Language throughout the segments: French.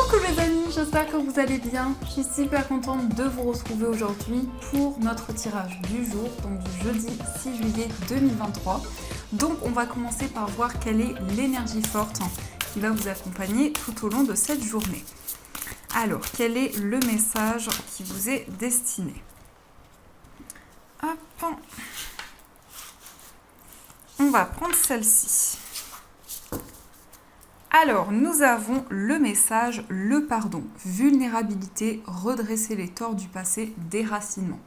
Coucou les amis, j'espère que vous allez bien. Je suis super contente de vous retrouver aujourd'hui pour notre tirage du jour, donc du jeudi 6 juillet 2023. Donc on va commencer par voir quelle est l'énergie forte qui va vous accompagner tout au long de cette journée. Alors, quel est le message qui vous est destiné? Hop. On va prendre celle-ci. Alors, nous avons le message, le pardon, vulnérabilité, redresser les torts du passé, déracinement.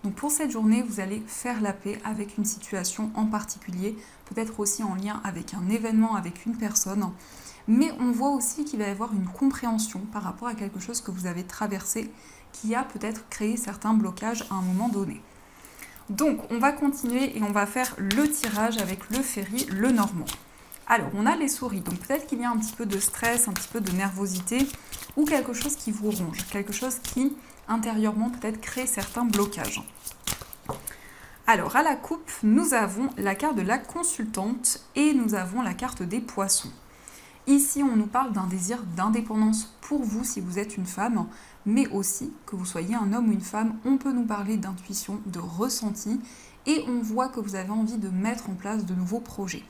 Donc pour cette journée, vous allez faire la paix avec une situation en particulier, peut-être aussi en lien avec un événement, avec une personne. Mais on voit aussi qu'il va y avoir une compréhension par rapport à quelque chose que vous avez traversé, qui a peut-être créé certains blocages à un moment donné. Donc on va continuer et on va faire le tirage avec le ferry, le normand. Alors, on a les souris, donc peut-être qu'il y a un petit peu de stress, un petit peu de nervosité ou quelque chose qui vous ronge, quelque chose qui, intérieurement, peut-être crée certains blocages. Alors, à la coupe, nous avons la carte de la consultante et nous avons la carte des poissons. Ici, on nous parle d'un désir d'indépendance pour vous si vous êtes une femme, mais aussi que vous soyez un homme ou une femme, on peut nous parler d'intuition, de ressenti et on voit que vous avez envie de mettre en place de nouveaux projets.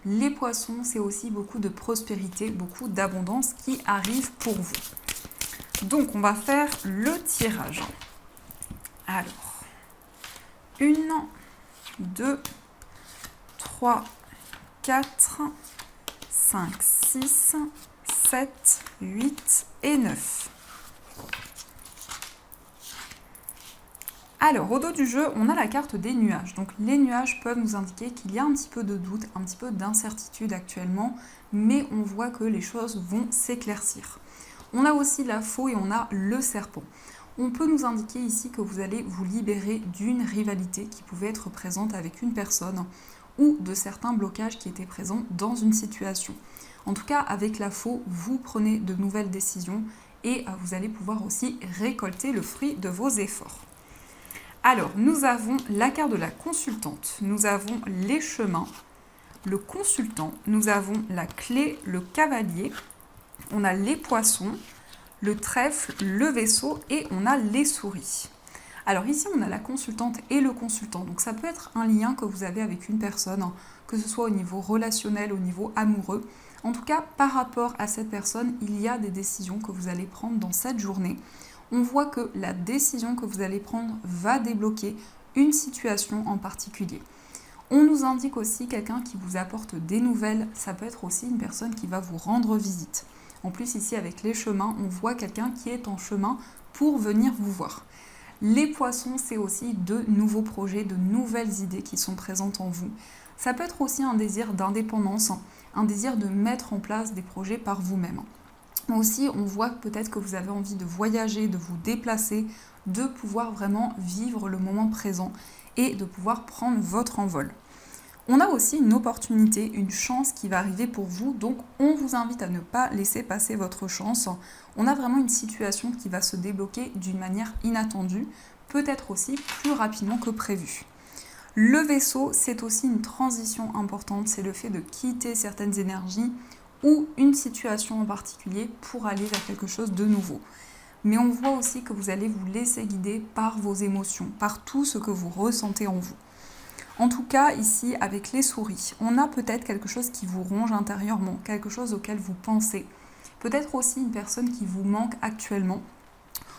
Les poissons, c'est aussi beaucoup de prospérité, beaucoup d'abondance qui arrive pour vous. Donc, on va faire le tirage. Alors, 1, 2, 3, 4, 5, 6, 7, 8 et 9. Alors, au dos du jeu, on a la carte des nuages. Donc, les nuages peuvent nous indiquer qu'il y a un petit peu de doute, un petit peu d'incertitude actuellement, mais on voit que les choses vont s'éclaircir. On a aussi la faux et on a le serpent. On peut nous indiquer ici que vous allez vous libérer d'une rivalité qui pouvait être présente avec une personne ou de certains blocages qui étaient présents dans une situation. En tout cas, avec la faux, vous prenez de nouvelles décisions et vous allez pouvoir aussi récolter le fruit de vos efforts. Alors, nous avons la carte de la consultante, nous avons les chemins, le consultant, nous avons la clé, le cavalier, on a les poissons, le trèfle, le vaisseau et on a les souris. Alors ici, on a la consultante et le consultant, donc ça peut être un lien que vous avez avec une personne, que ce soit au niveau relationnel, au niveau amoureux. En tout cas, par rapport à cette personne, il y a des décisions que vous allez prendre dans cette journée. On voit que la décision que vous allez prendre va débloquer une situation en particulier. On nous indique aussi quelqu'un qui vous apporte des nouvelles, ça peut être aussi une personne qui va vous rendre visite. En plus ici avec les chemins, on voit quelqu'un qui est en chemin pour venir vous voir. Les poissons, c'est aussi de nouveaux projets, de nouvelles idées qui sont présentes en vous. Ça peut être aussi un désir d'indépendance, un désir de mettre en place des projets par vous-même. Aussi, on voit peut-être que vous avez envie de voyager, de vous déplacer, de pouvoir vraiment vivre le moment présent et de pouvoir prendre votre envol. On a aussi une opportunité, une chance qui va arriver pour vous, donc on vous invite à ne pas laisser passer votre chance. On a vraiment une situation qui va se débloquer d'une manière inattendue, peut-être aussi plus rapidement que prévu. Le vaisseau, c'est aussi une transition importante, c'est le fait de quitter certaines énergies ou une situation en particulier pour aller vers quelque chose de nouveau. Mais on voit aussi que vous allez vous laisser guider par vos émotions, par tout ce que vous ressentez en vous. En tout cas, ici, avec les souris, on a peut-être quelque chose qui vous ronge intérieurement, quelque chose auquel vous pensez. Peut-être aussi une personne qui vous manque actuellement.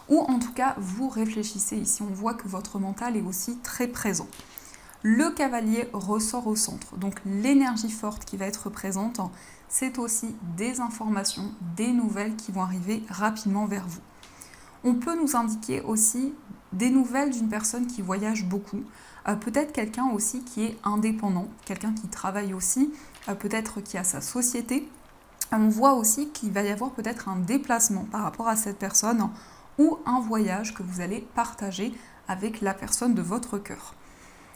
Ou en tout cas, vous réfléchissez ici. On voit que votre mental est aussi très présent. Le cavalier ressort au centre. Donc l'énergie forte qui va être présente, c'est aussi des informations, des nouvelles qui vont arriver rapidement vers vous. On peut nous indiquer aussi des nouvelles d'une personne qui voyage beaucoup, peut-être quelqu'un aussi qui est indépendant, quelqu'un qui travaille aussi, peut-être qui a sa société. On voit aussi qu'il va y avoir peut-être un déplacement par rapport à cette personne ou un voyage que vous allez partager avec la personne de votre cœur.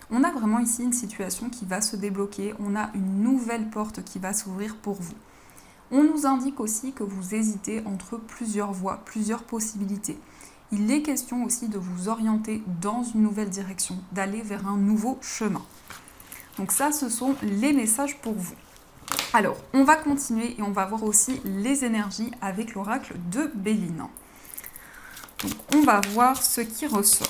On a vraiment ici une situation qui va se débloquer, on a une nouvelle porte qui va s'ouvrir pour vous. On nous indique aussi que vous hésitez entre plusieurs voies, plusieurs possibilités. Il est question aussi de vous orienter dans une nouvelle direction, d'aller vers un nouveau chemin. Donc ça, ce sont les messages pour vous. Alors, on va continuer et on va voir aussi les énergies avec l'oracle de Béline. Donc, on va voir ce qui ressort.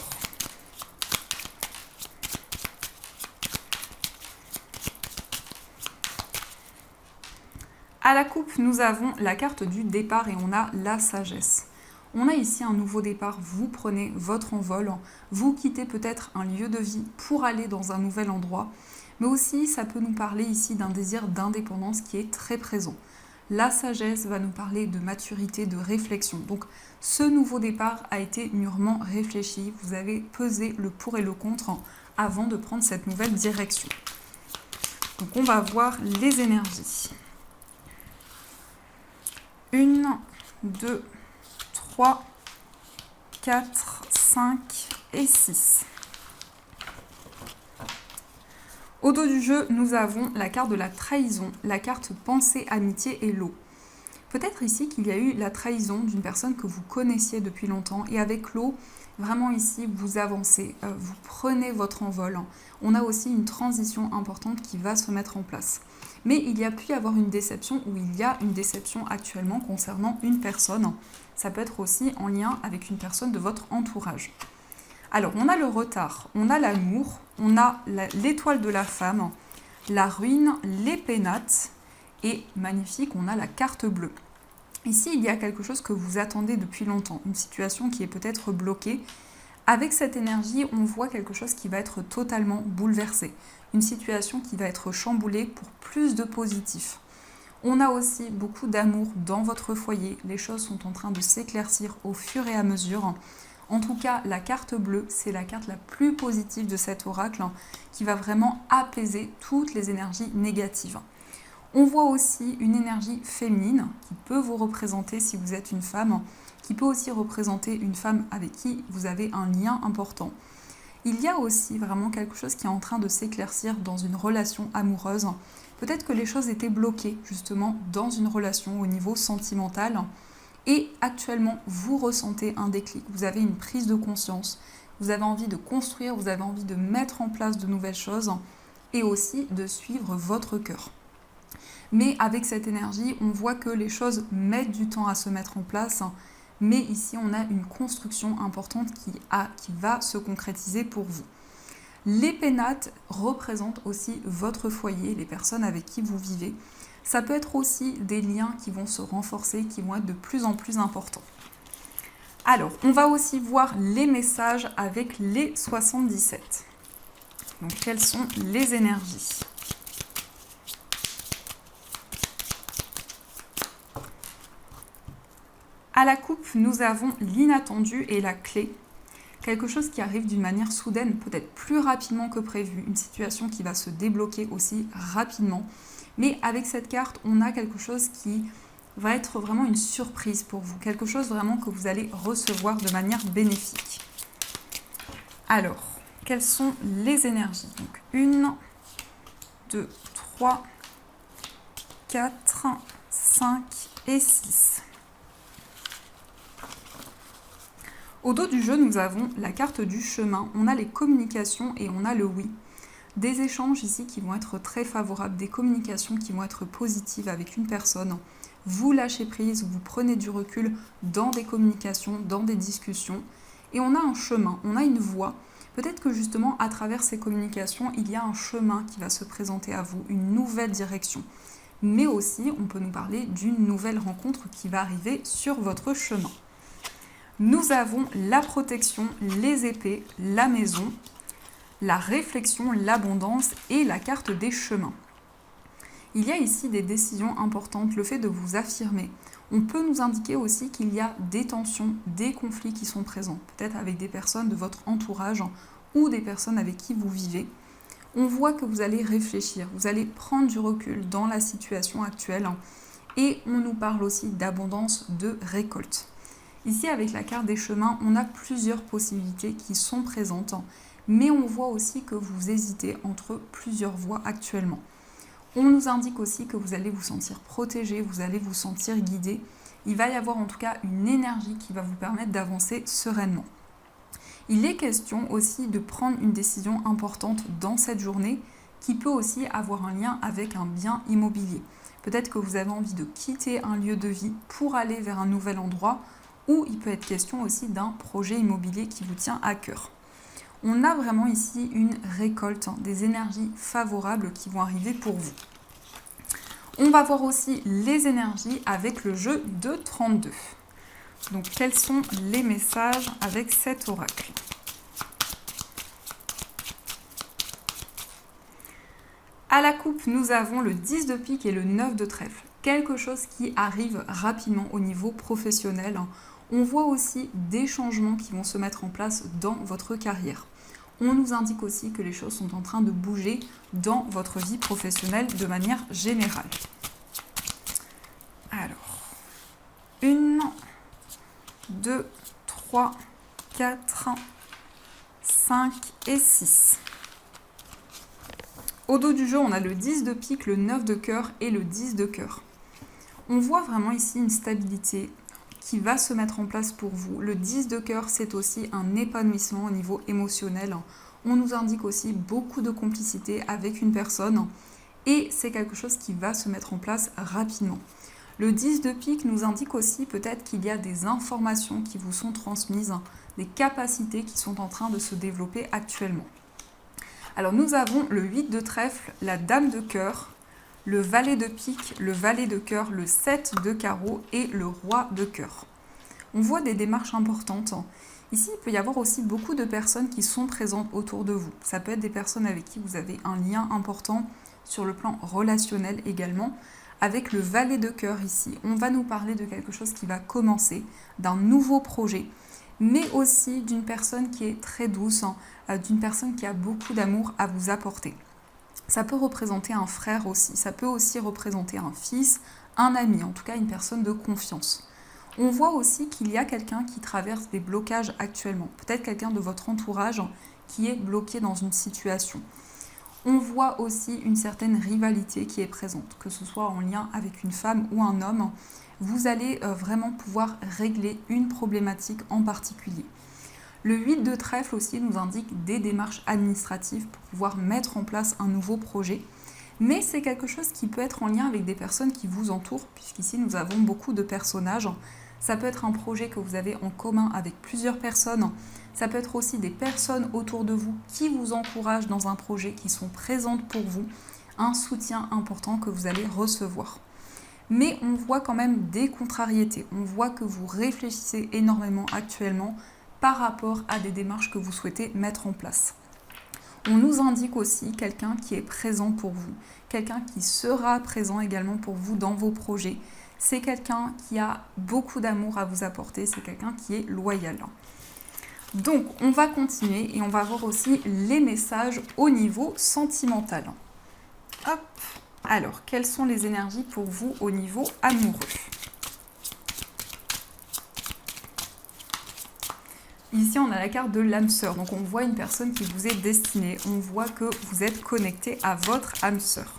À la coupe, nous avons la carte du départ et on a la sagesse. On a ici un nouveau départ, vous prenez votre envol, vous quittez peut-être un lieu de vie pour aller dans un nouvel endroit, mais aussi ça peut nous parler ici d'un désir d'indépendance qui est très présent. La sagesse va nous parler de maturité, de réflexion. Donc ce nouveau départ a été mûrement réfléchi, vous avez pesé le pour et le contre avant de prendre cette nouvelle direction. Donc on va voir les énergies. 1, 2, 3, 4, 5 et 6. Au dos du jeu, nous avons la carte de la trahison, la carte pensée, amitié et l'eau. Peut-être ici qu'il y a eu la trahison d'une personne que vous connaissiez depuis longtemps et avec l'eau, vraiment ici, vous avancez, vous prenez votre envol. On a aussi une transition importante qui va se mettre en place. Mais il y a pu y avoir une déception ou il y a une déception actuellement concernant une personne. Ça peut être aussi en lien avec une personne de votre entourage. Alors, on a le retard, on a l'amour, on a l'étoile de la femme, la ruine, les pénates et magnifique, on a la carte bleue. Ici, il y a quelque chose que vous attendez depuis longtemps, une situation qui est peut-être bloquée. Avec cette énergie, on voit quelque chose qui va être totalement bouleversé, une situation qui va être chamboulée pour plus de positif. On a aussi beaucoup d'amour dans votre foyer, les choses sont en train de s'éclaircir au fur et à mesure. En tout cas, la carte bleue, c'est la carte la plus positive de cet oracle qui va vraiment apaiser toutes les énergies négatives. On voit aussi une énergie féminine qui peut vous représenter si vous êtes une femme, qui peut aussi représenter une femme avec qui vous avez un lien important. Il y a aussi vraiment quelque chose qui est en train de s'éclaircir dans une relation amoureuse. Peut-être que les choses étaient bloquées justement dans une relation au niveau sentimental. Et actuellement, vous ressentez un déclic, vous avez une prise de conscience, vous avez envie de construire, vous avez envie de mettre en place de nouvelles choses et aussi de suivre votre cœur. Mais avec cette énergie, on voit que les choses mettent du temps à se mettre en place, mais ici, on a une construction importante qui va se concrétiser pour vous. Les pénates représentent aussi votre foyer, les personnes avec qui vous vivez. Ça peut être aussi des liens qui vont se renforcer, qui vont être de plus en plus importants. Alors, on va aussi voir les messages avec les 77. Donc, quelles sont les énergies ? À la coupe, nous avons l'inattendu et la clé. Quelque chose qui arrive d'une manière soudaine, peut-être plus rapidement que prévu. Une situation qui va se débloquer aussi rapidement. Mais avec cette carte, on a quelque chose qui va être vraiment une surprise pour vous. Quelque chose vraiment que vous allez recevoir de manière bénéfique. Alors, quelles sont les énergies ? Donc, 1, 2, 3, 4, 5 et 6. Au dos du jeu, nous avons la carte du chemin. On a les communications et on a le oui. Des échanges ici qui vont être très favorables, des communications qui vont être positives avec une personne. Vous lâchez prise, vous prenez du recul dans des communications, dans des discussions. Et on a un chemin, on a une voie. Peut-être que justement, à travers ces communications, il y a un chemin qui va se présenter à vous, une nouvelle direction. Mais aussi, on peut nous parler d'une nouvelle rencontre qui va arriver sur votre chemin. Nous avons la protection, les épées, la maison, la réflexion, l'abondance et la carte des chemins. Il y a ici des décisions importantes, le fait de vous affirmer. On peut nous indiquer aussi qu'il y a des tensions, des conflits qui sont présents, peut-être avec des personnes de votre entourage ou des personnes avec qui vous vivez. On voit que vous allez réfléchir, vous allez prendre du recul dans la situation actuelle et on nous parle aussi d'abondance, de récolte. Ici, avec la carte des chemins, on a plusieurs possibilités qui sont présentes, mais on voit aussi que vous hésitez entre plusieurs voies actuellement. On nous indique aussi que vous allez vous sentir protégé, vous allez vous sentir guidé. Il va y avoir en tout cas une énergie qui va vous permettre d'avancer sereinement. Il est question aussi de prendre une décision importante dans cette journée qui peut aussi avoir un lien avec un bien immobilier. Peut-être que vous avez envie de quitter un lieu de vie pour aller vers un nouvel endroit, ou il peut être question aussi d'un projet immobilier qui vous tient à cœur. On a vraiment ici une récolte, des énergies favorables qui vont arriver pour vous. On va voir aussi les énergies avec le jeu de 32. Donc quels sont les messages avec cet oracle ? À la coupe, nous avons le 10 de pique et le 9 de trèfle. Quelque chose qui arrive rapidement au niveau professionnel. On voit aussi des changements qui vont se mettre en place dans votre carrière. On nous indique aussi que les choses sont en train de bouger dans votre vie professionnelle de manière générale. Alors, 1, 2, 3, 4, 5 et 6. Au dos du jeu, on a le 10 de pique, le 9 de cœur et le 10 de cœur. On voit vraiment ici une stabilité qui va se mettre en place pour vous. Le 10 de cœur, c'est aussi un épanouissement au niveau émotionnel. On nous indique aussi beaucoup de complicité avec une personne et c'est quelque chose qui va se mettre en place rapidement. Le 10 de pique nous indique aussi peut-être qu'il y a des informations qui vous sont transmises, des capacités qui sont en train de se développer actuellement. Alors nous avons le 8 de trèfle, la dame de cœur, le valet de pique, le valet de cœur, le 7 de carreau et le roi de cœur. On voit des démarches importantes. Ici, il peut y avoir aussi beaucoup de personnes qui sont présentes autour de vous. Ça peut être des personnes avec qui vous avez un lien important sur le plan relationnel également. Avec le valet de cœur ici, on va nous parler de quelque chose qui va commencer, d'un nouveau projet, mais aussi d'une personne qui est très douce, d'une personne qui a beaucoup d'amour à vous apporter. Ça peut représenter un frère aussi, ça peut aussi représenter un fils, un ami, en tout cas une personne de confiance. On voit aussi qu'il y a quelqu'un qui traverse des blocages actuellement, peut-être quelqu'un de votre entourage qui est bloqué dans une situation. On voit aussi une certaine rivalité qui est présente, que ce soit en lien avec une femme ou un homme. Vous allez vraiment pouvoir régler une problématique en particulier. Le 8 de trèfle aussi nous indique des démarches administratives pour pouvoir mettre en place un nouveau projet. Mais c'est quelque chose qui peut être en lien avec des personnes qui vous entourent, puisqu'ici nous avons beaucoup de personnages. Ça peut être un projet que vous avez en commun avec plusieurs personnes. Ça peut être aussi des personnes autour de vous qui vous encouragent dans un projet, qui sont présentes pour vous. Un soutien important que vous allez recevoir. Mais on voit quand même des contrariétés. On voit que vous réfléchissez énormément actuellement par rapport à des démarches que vous souhaitez mettre en place. On nous indique aussi quelqu'un qui est présent pour vous, quelqu'un qui sera présent également pour vous dans vos projets. C'est quelqu'un qui a beaucoup d'amour à vous apporter, c'est quelqu'un qui est loyal. Donc, on va continuer et on va voir aussi les messages au niveau sentimental. Hop. Alors, quelles sont les énergies pour vous au niveau amoureux ? Ici, on a la carte de l'âme sœur. Donc, on voit une personne qui vous est destinée. On voit que vous êtes connecté à votre âme sœur.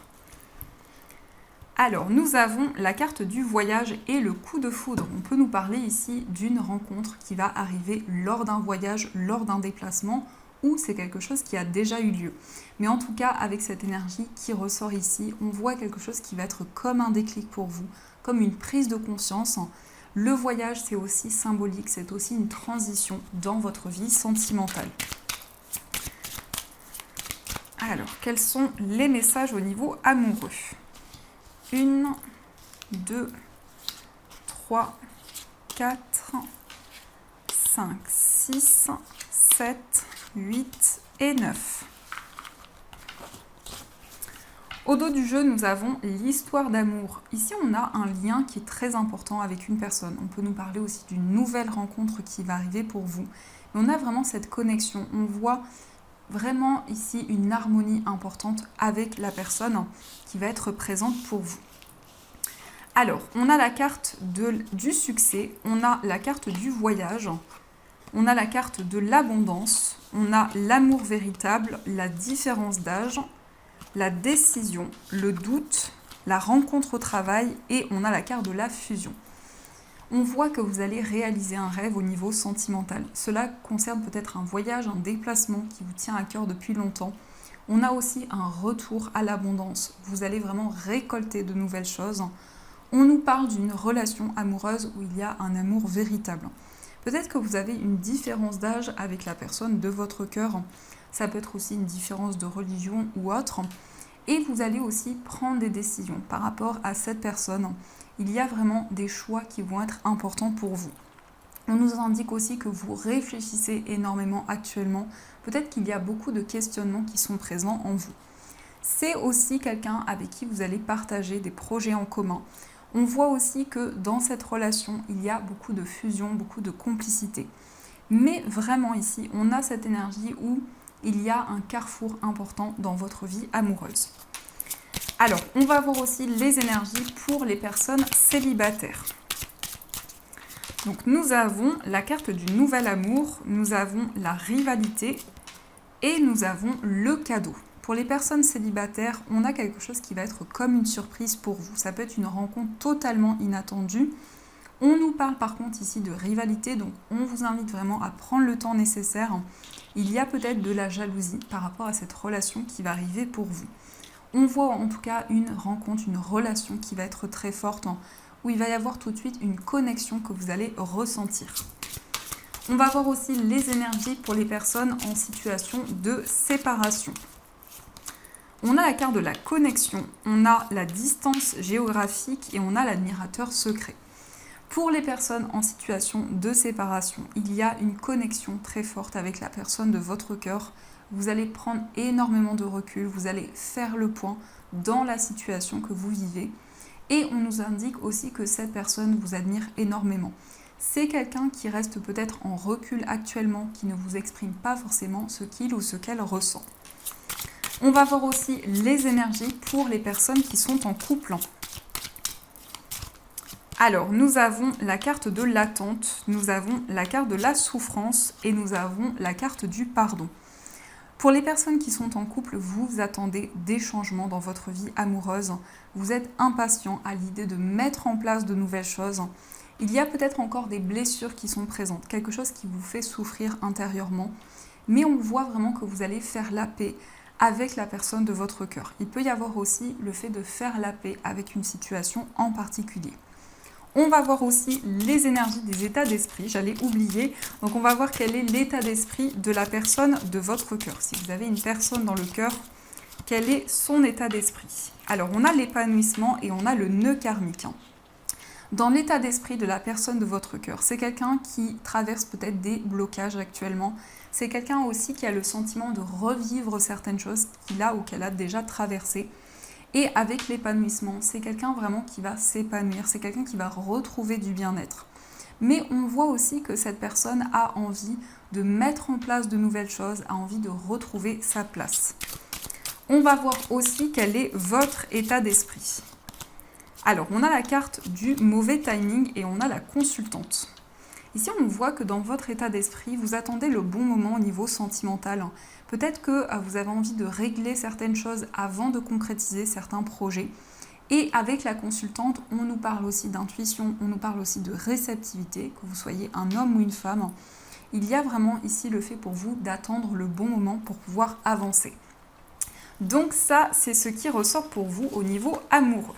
Alors, nous avons la carte du voyage et le coup de foudre. On peut nous parler ici d'une rencontre qui va arriver lors d'un voyage, lors d'un déplacement, ou c'est quelque chose qui a déjà eu lieu. Mais en tout cas, avec cette énergie qui ressort ici, on voit quelque chose qui va être comme un déclic pour vous, comme une prise de conscience. Le voyage, c'est aussi symbolique, c'est aussi une transition dans votre vie sentimentale. Alors, quels sont les messages au niveau amoureux ? 1, 2, 3, 4, 5, 6, 7, 8 et 9. Au dos du jeu, nous avons l'histoire d'amour. Ici, on a un lien qui est très important avec une personne. On peut nous parler aussi d'une nouvelle rencontre qui va arriver pour vous. Mais on a vraiment cette connexion. On voit vraiment ici une harmonie importante avec la personne qui va être présente pour vous. Alors, on a la carte du succès, on a la carte du voyage, on a la carte de l'abondance, on a l'amour véritable, la différence d'âge, la décision, le doute, la rencontre au travail et on a la carte de la fusion. On voit que vous allez réaliser un rêve au niveau sentimental. Cela concerne peut-être un voyage, un déplacement qui vous tient à cœur depuis longtemps. On a aussi un retour à l'abondance. Vous allez vraiment récolter de nouvelles choses. On nous parle d'une relation amoureuse où il y a un amour véritable. Peut-être que vous avez une différence d'âge avec la personne de votre cœur. Ça peut être aussi une différence de religion ou autre. Et vous allez aussi prendre des décisions par rapport à cette personne. Il y a vraiment des choix qui vont être importants pour vous. On nous indique aussi que vous réfléchissez énormément actuellement. Peut-être qu'il y a beaucoup de questionnements qui sont présents en vous. C'est aussi quelqu'un avec qui vous allez partager des projets en commun. On voit aussi que dans cette relation, il y a beaucoup de fusion, beaucoup de complicité. Mais vraiment ici, on a cette énergie où il y a un carrefour important dans votre vie amoureuse. Alors, on va voir aussi les énergies pour les personnes célibataires. Donc, nous avons la carte du nouvel amour, nous avons la rivalité et nous avons le cadeau. Pour les personnes célibataires, on a quelque chose qui va être comme une surprise pour vous. Ça peut être une rencontre totalement inattendue. On nous parle par contre ici de rivalité, donc on vous invite vraiment à prendre le temps nécessaire. Il y a peut-être de la jalousie par rapport à cette relation qui va arriver pour vous. On voit en tout cas une rencontre, une relation qui va être très forte, où il va y avoir tout de suite une connexion que vous allez ressentir. On va voir aussi les énergies pour les personnes en situation de séparation. On a la carte de la connexion, on a la distance géographique et on a l'admirateur secret. Pour les personnes en situation de séparation, il y a une connexion très forte avec la personne de votre cœur. Vous allez prendre énormément de recul, vous allez faire le point dans la situation que vous vivez. Et on nous indique aussi que cette personne vous admire énormément. C'est quelqu'un qui reste peut-être en recul actuellement, qui ne vous exprime pas forcément ce qu'il ou ce qu'elle ressent. On va voir aussi les énergies pour les personnes qui sont en couple. Alors, nous avons la carte de l'attente, nous avons la carte de la souffrance et nous avons la carte du pardon. Pour les personnes qui sont en couple, vous attendez des changements dans votre vie amoureuse. Vous êtes impatient à l'idée de mettre en place de nouvelles choses. Il y a peut-être encore des blessures qui sont présentes, quelque chose qui vous fait souffrir intérieurement. Mais on voit vraiment que vous allez faire la paix avec la personne de votre cœur. Il peut y avoir aussi le fait de faire la paix avec une situation en particulier. On va voir aussi les énergies des états d'esprit, j'allais oublier. Donc on va voir quel est l'état d'esprit de la personne de votre cœur. Si vous avez une personne dans le cœur, quel est son état d'esprit? Alors on a l'épanouissement et on a le nœud karmique. Dans l'état d'esprit de la personne de votre cœur, c'est quelqu'un qui traverse peut-être des blocages actuellement. C'est quelqu'un aussi qui a le sentiment de revivre certaines choses qu'il a ou qu'elle a déjà traversées. Et avec l'épanouissement, c'est quelqu'un vraiment qui va s'épanouir, c'est quelqu'un qui va retrouver du bien-être. Mais on voit aussi que cette personne a envie de mettre en place de nouvelles choses, a envie de retrouver sa place. On va voir aussi quel est votre état d'esprit. Alors, on a la carte du mauvais timing et on a la consultante. Ici, on voit que dans votre état d'esprit, vous attendez le bon moment au niveau sentimental. Peut-être que vous avez envie de régler certaines choses avant de concrétiser certains projets. Et avec la consultante, on nous parle aussi d'intuition, on nous parle aussi de réceptivité, que vous soyez un homme ou une femme. Il y a vraiment ici le fait pour vous d'attendre le bon moment pour pouvoir avancer. Donc ça, c'est ce qui ressort pour vous au niveau amoureux.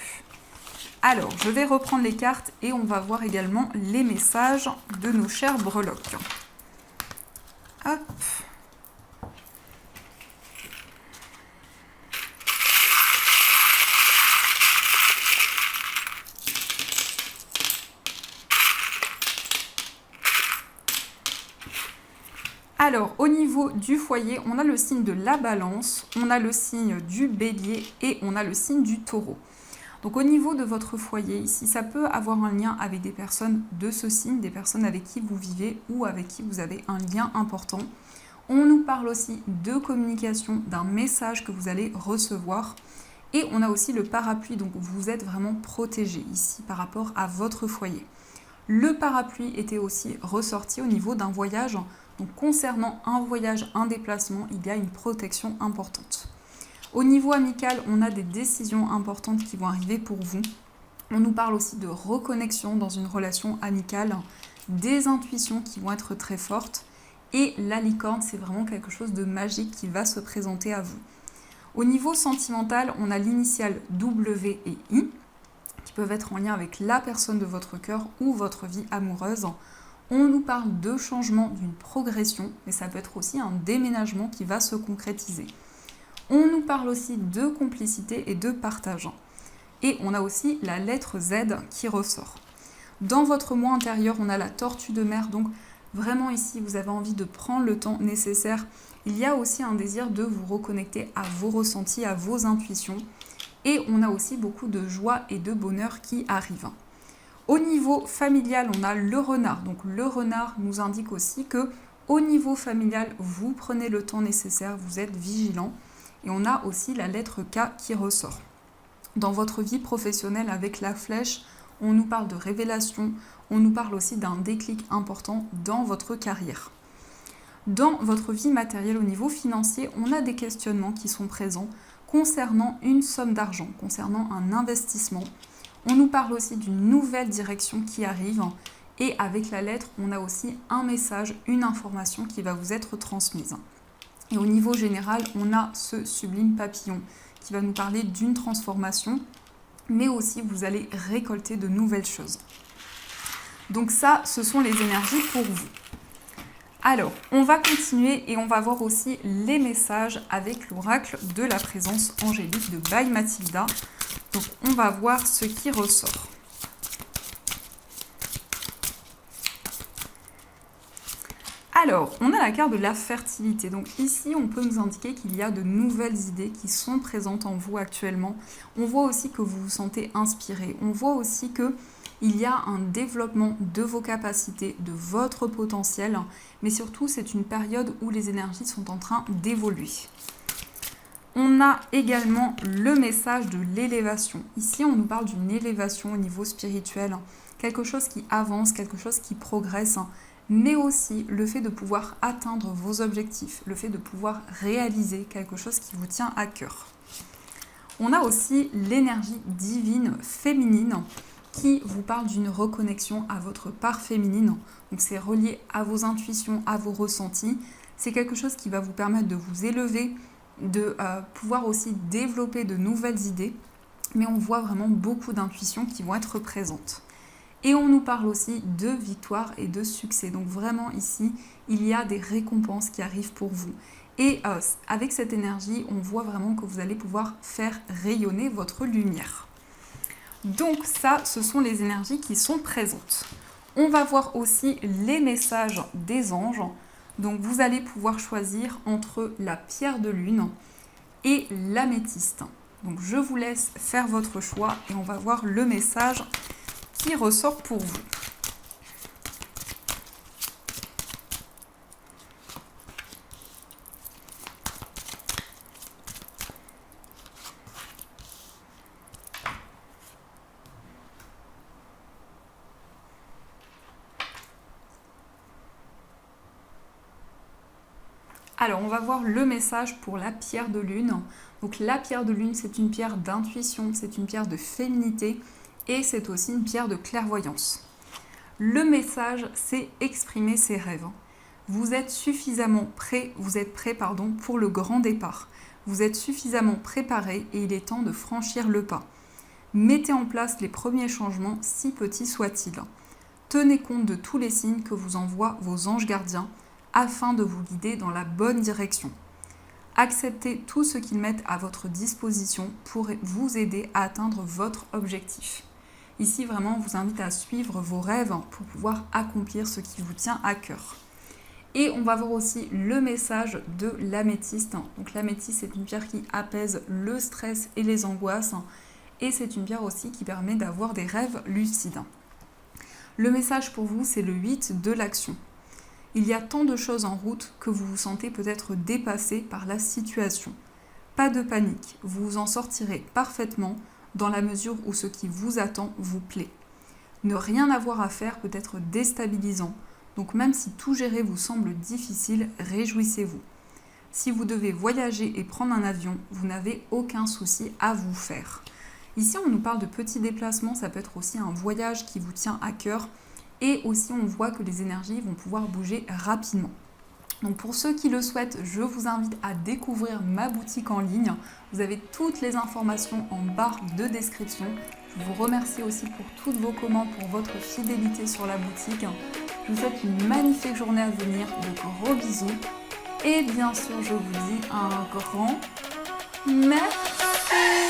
Alors, je vais reprendre les cartes et on va voir également les messages de nos chers breloques. Hop. Alors, au niveau du foyer, on a le signe de la balance, on a le signe du bélier et on a le signe du taureau. Donc au niveau de votre foyer ici, ça peut avoir un lien avec des personnes de ce signe, des personnes avec qui vous vivez ou avec qui vous avez un lien important. On nous parle aussi de communication, d'un message que vous allez recevoir. Et on a aussi le parapluie, donc vous êtes vraiment protégé ici par rapport à votre foyer. Le parapluie était aussi ressorti au niveau d'un voyage. Donc concernant un voyage, un déplacement, il y a une protection importante. Au niveau amical, on a des décisions importantes qui vont arriver pour vous. On nous parle aussi de reconnexion dans une relation amicale, des intuitions qui vont être très fortes. Et la licorne, c'est vraiment quelque chose de magique qui va se présenter à vous. Au niveau sentimental, on a l'initiale W et I, qui peuvent être en lien avec la personne de votre cœur ou votre vie amoureuse. On nous parle de changement, d'une progression, mais ça peut être aussi un déménagement qui va se concrétiser. On nous parle aussi de complicité et de partage. Et on a aussi la lettre Z qui ressort. Dans votre moi intérieur, on a la tortue de mer, donc vraiment ici, vous avez envie de prendre le temps nécessaire. Il y a aussi un désir de vous reconnecter à vos ressentis, à vos intuitions. Et on a aussi beaucoup de joie et de bonheur qui arrivent. Au niveau familial, on a le renard. Donc le renard nous indique aussi que au niveau familial, vous prenez le temps nécessaire, vous êtes vigilant. Et on a aussi la lettre K qui ressort. Dans votre vie professionnelle avec la flèche, on nous parle de révélation, on nous parle aussi d'un déclic important dans votre carrière. Dans votre vie matérielle au niveau financier, on a des questionnements qui sont présents concernant une somme d'argent, concernant un investissement. On nous parle aussi d'une nouvelle direction qui arrive et avec la lettre, on a aussi un message, une information qui va vous être transmise. Et au niveau général, on a ce sublime papillon qui va nous parler d'une transformation, mais aussi vous allez récolter de nouvelles choses. Donc ça, ce sont les énergies pour vous. Alors, on va continuer et on va voir aussi les messages avec l'oracle de la présence angélique de By Mathilda. Donc, on va voir ce qui ressort. Alors, on a la carte de la fertilité. Donc ici, on peut nous indiquer qu'il y a de nouvelles idées qui sont présentes en vous actuellement. On voit aussi que vous vous sentez inspiré. On voit aussi qu'il y a un développement de vos capacités, de votre potentiel. Mais surtout, c'est une période où les énergies sont en train d'évoluer. On a également le message de l'élévation. Ici, on nous parle d'une élévation au niveau spirituel. Quelque chose qui avance, quelque chose qui progresse, mais aussi le fait de pouvoir atteindre vos objectifs, le fait de pouvoir réaliser quelque chose qui vous tient à cœur. On a aussi l'énergie divine féminine qui vous parle d'une reconnexion à votre part féminine. Donc c'est relié à vos intuitions, à vos ressentis. C'est quelque chose qui va vous permettre de vous élever, de pouvoir aussi développer de nouvelles idées, mais on voit vraiment beaucoup d'intuitions qui vont être présentes. Et on nous parle aussi de victoire et de succès. Donc vraiment ici, il y a des récompenses qui arrivent pour vous. Et avec cette énergie, on voit vraiment que vous allez pouvoir faire rayonner votre lumière. Donc ça, ce sont les énergies qui sont présentes. On va voir aussi les messages des anges. Donc vous allez pouvoir choisir entre la pierre de lune et l'améthyste. Donc je vous laisse faire votre choix et on va voir le message qui ressort pour vous. Alors, on va voir le message pour la pierre de lune. Donc, la pierre de lune, c'est une pierre d'intuition, c'est une pierre de féminité et c'est aussi une pierre de clairvoyance. Le message, c'est exprimer ses rêves. Vous êtes suffisamment prêt, pour le grand départ. Vous êtes suffisamment préparé et il est temps de franchir le pas. Mettez en place les premiers changements, si petits soient-ils. Tenez compte de tous les signes que vous envoient vos anges gardiens afin de vous guider dans la bonne direction. Acceptez tout ce qu'ils mettent à votre disposition pour vous aider à atteindre votre objectif. Ici, vraiment, on vous invite à suivre vos rêves pour pouvoir accomplir ce qui vous tient à cœur. Et on va voir aussi le message de l'améthyste. Donc l'améthyste, c'est une pierre qui apaise le stress et les angoisses. Et c'est une pierre aussi qui permet d'avoir des rêves lucides. Le message pour vous, c'est le 8 de l'action. Il y a tant de choses en route que vous vous sentez peut-être dépassé par la situation. Pas de panique, vous vous en sortirez parfaitement dans la mesure où ce qui vous attend vous plaît. Ne rien avoir à faire peut être déstabilisant, donc même si tout gérer vous semble difficile, réjouissez-vous. Si vous devez voyager et prendre un avion, vous n'avez aucun souci à vous faire. Ici, on nous parle de petits déplacements, ça peut être aussi un voyage qui vous tient à cœur. Et aussi, on voit que les énergies vont pouvoir bouger rapidement. Donc pour ceux qui le souhaitent, je vous invite à découvrir ma boutique en ligne. Vous avez toutes les informations en barre de description. Je vous remercie aussi pour toutes vos commandes, pour votre fidélité sur la boutique. Je vous souhaite une magnifique journée à venir, de gros bisous. Et bien sûr, je vous dis un grand merci.